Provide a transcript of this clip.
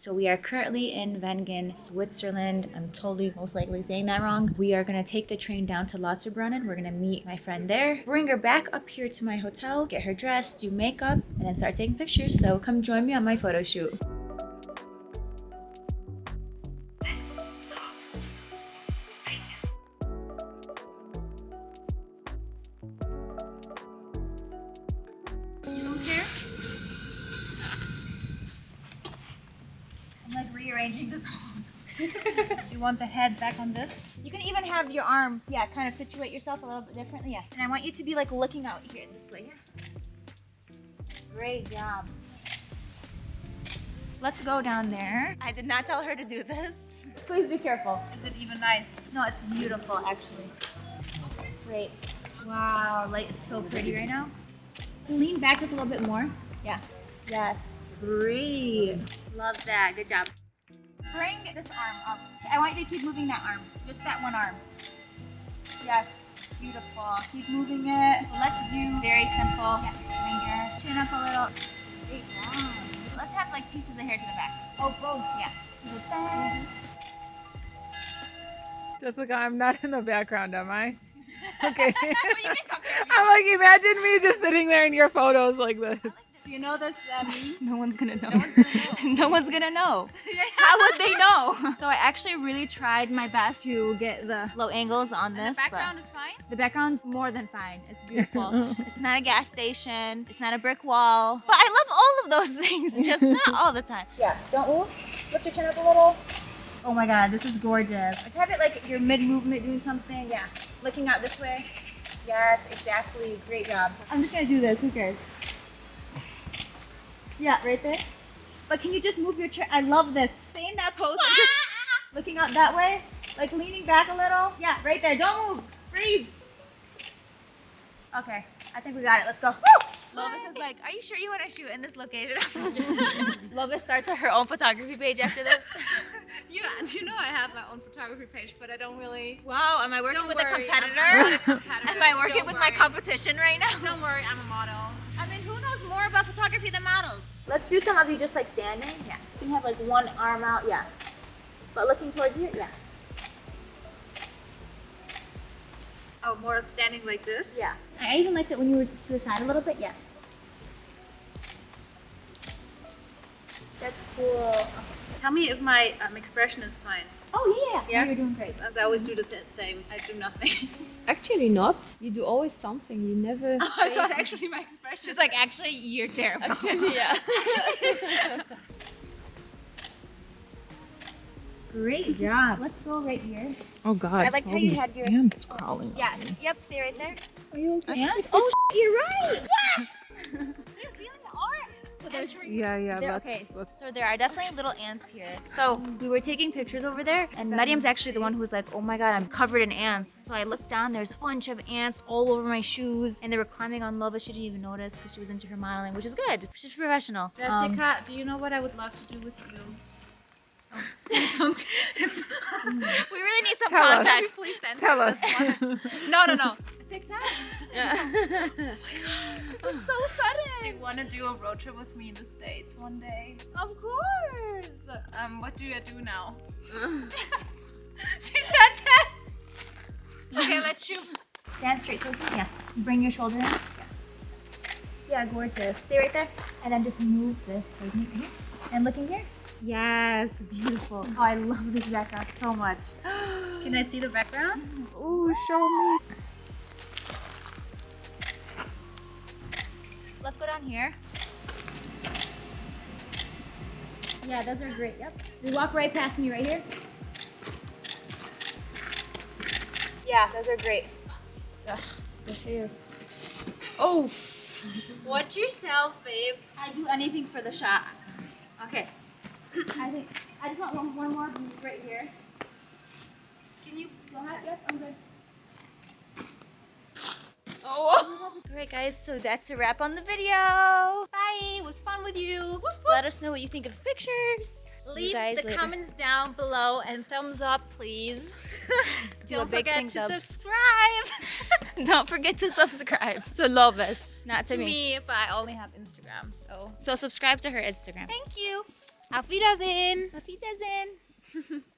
So we are currently in Wengen, Switzerland. I'm totally most likely saying that wrong. We are gonna take the train down to Lotzerbrunnen. We're gonna meet my friend there, bring her back up here to my hotel, get her dressed, do makeup, and then start taking pictures. So come join me on my photo shoot. You don't care? I'm like rearranging this whole time. You want the head back on this? You can even have your arm, yeah, kind of situate yourself a little bit differently, yeah. And I want you to be like looking out here this way, yeah. Great job. Let's go down there. I did not tell her to do this. Please be careful. Is it even nice? No, it's beautiful actually. Great. Wow, light is so pretty right now. Lean back just a little bit more. Yeah. Yes. Great. Love that. Good job. Bring this arm up. I want you to keep moving that arm. Just that one arm. Yes. Beautiful. Keep moving it. Let's do very simple. Yeah. Bring your chin up a little. Great job. Let's have like pieces of hair to the back. Oh, both. Yeah. To the back. Jessica, I'm not in the background, am I? Okay. Well, you can come here. I'm like, imagine me just sitting there in your photos like this. Do you know this meme? No one's gonna know. No one's gonna know. No one's gonna know. How would they know? So I actually really tried my best to get the low angles on this. And the background but is fine? the background's more than fine. It's beautiful. It's not a gas station. It's not a brick wall. But I love all of those things, just not all the time. Yeah, don't move. Lift your chin up a little. Oh my god, this is gorgeous. Let's have it like you're mid-movement doing something. Yeah, looking out this way. Yes, exactly. Great job. I'm just gonna do this. Who cares? Yeah, right there. But can you just move your chair? I love this. Stay in that pose. And just looking out that way. Like leaning back a little. Yeah, right there. Don't move. Freeze. Okay, I think we got it. Let's go. Woo! Lovis is like, are you sure you want to shoot in this location? Lovis starts her own photography page after this. You know I have my own photography page, but I don't really... Wow, am I working Don't with worry, a competitor? I'm not a competitor. Am I working Don't with my worry. competition right now? Don't worry, I'm a model. I mean, who knows more about photography than models? Let's do some of you just like standing. Yeah. You can have like one arm out. Yeah. But looking towards you. Yeah. Oh, more standing like this? Yeah. I even liked it when you were to the side a little bit. Yeah. That's cool. Okay. Tell me if my expression is fine. Oh yeah. Yeah? No, you're doing great. As I always do the same. I do nothing. Actually not. You do always something. You never... I thought actually my expression... She's like, actually, you're terrible. yeah. Great job. Let's go right here. Oh God. I liked how all you these had your- ants crawling. Yeah. Yep. Stay right there. Are you okay? Ants? Oh, you're right. Yeah. You're feeling the art. So there's Yeah, There- let's, okay, let's... so there are definitely little ants here. So we were taking pictures over there, and Mariam's actually the one who was like, oh my god, I'm covered in ants. So I looked down, there's a bunch of ants all over my shoes, and they were climbing on Lova. She didn't even notice because she was into her modeling, which is good. She's professional. Jessica, do you know what I would love to do with you? Oh, it's We really need some Tell us. context. please send Tell us. No. TikTok? This is so sudden. Do you want to do a road trip with me in the States one day? Of course. What do you do now? She said yes. Okay, let's shoot. Stand straight, Sophie. Yeah. Bring your shoulder in. Yeah. Yeah, gorgeous. Stay right there, and then just move this towards me. Here. And looking here. Yes, beautiful. Oh, I love this background so much. Can I see the background? Ooh, show me. Let's go down here. Yeah, those are great. Yep. You walk right past me right here. Yeah, those are great. Ugh, the hair. Oh. Watch yourself, babe. I do anything for the shot. Okay. I just want one more right here. Can you? Go ahead. Yep, I'm good. Oh. Alright guys, so that's a wrap on the video. Bye. It was fun with you. Let us know what you think of the pictures. See you Leave guys the later. comments down below and thumbs up, please. Do a Don't big forget thumbs to up. subscribe. Don't forget to subscribe to Lovis, not to To me. me, but I only have Instagram, so So subscribe to her Instagram. thank you. Auf Wiedersehen. Auf Wiedersehen.